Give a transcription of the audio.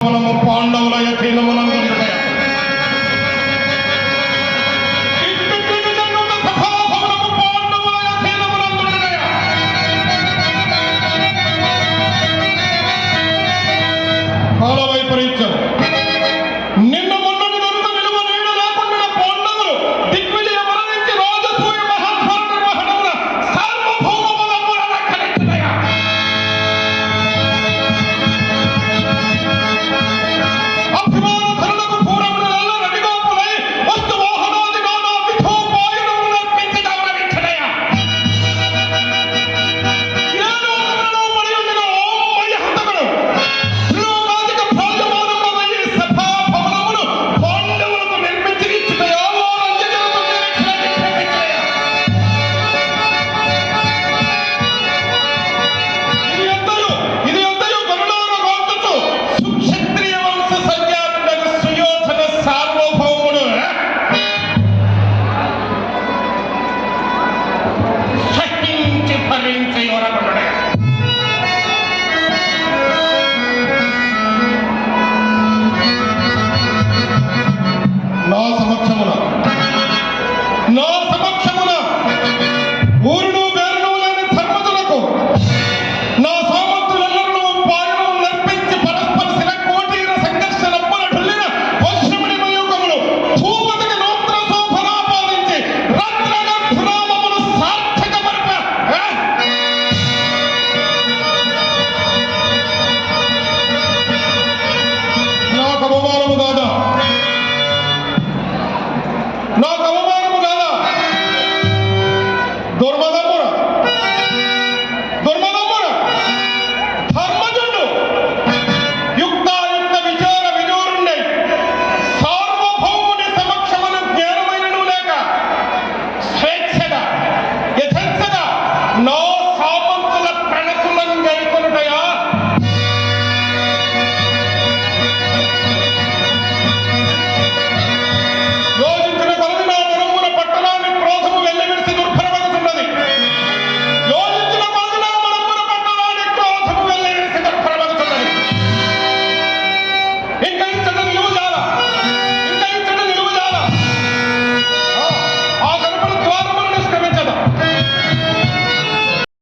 సభాభవనము పాండవుల యథీనమునందుండుటయ. సభాభవనము పాండవుల యథీనమునందుండుటయ. కాల వైపరీత్యం నిన్న మొన్నటి వరకు నిలువ నీడ లేకుండా పాండవులు దిగ్విజయ మరణించి రాజసూయ మహాత్మల నిర్వహణమున సార్వభౌమముల రక్షణించుటయ. అభిమాన ధనులకు పూరముల రవిగోపులై వస్తు వాహనాది నానా విధోపాయనములు నర్పించి గౌరవించుటయ. ఏలోకములలో పడియుండిన ఓం మయహతకుడు శ్రీలోకాధిక ప్రాజమానమయ్యే సభాభవనమును పాండవులకు నిర్మించి ఇచ్చుటయ. వారంజనులకు నిరీక్షణించుటయ. ఇది ఎంతయు గరుడాను గోర్చుచు సుక్షత్రియ వంశ సంజాతుడగు సుయోధన సార్వభౌముడు సహించి ఫలించి ఒరగొనుడే. నా సమక్షమున ఊరును బేరును లేని ధర్మజులకు నా సామంతులెల్లరూ పాయనము నర్పించి పరస్పర శిరకోటీర సంఘర్షణమున ఢుల్లిన పశ్చిమడి మయూకములు భూపతికి నూత్ర శోభనాపాదించి రత్నగర్భునామమును సార్థకపరప. నాకు అవమానము కాదా? నాకు అవమానము కాదా? దుర్మదముర ధర్మజుడు యుక్తాయుక్త విచార విదూరుండై సార్వభౌముని సమక్షమును జ్ఞానమైనను లేక స్వేచ్ఛగా యథేచ్ఛగా నా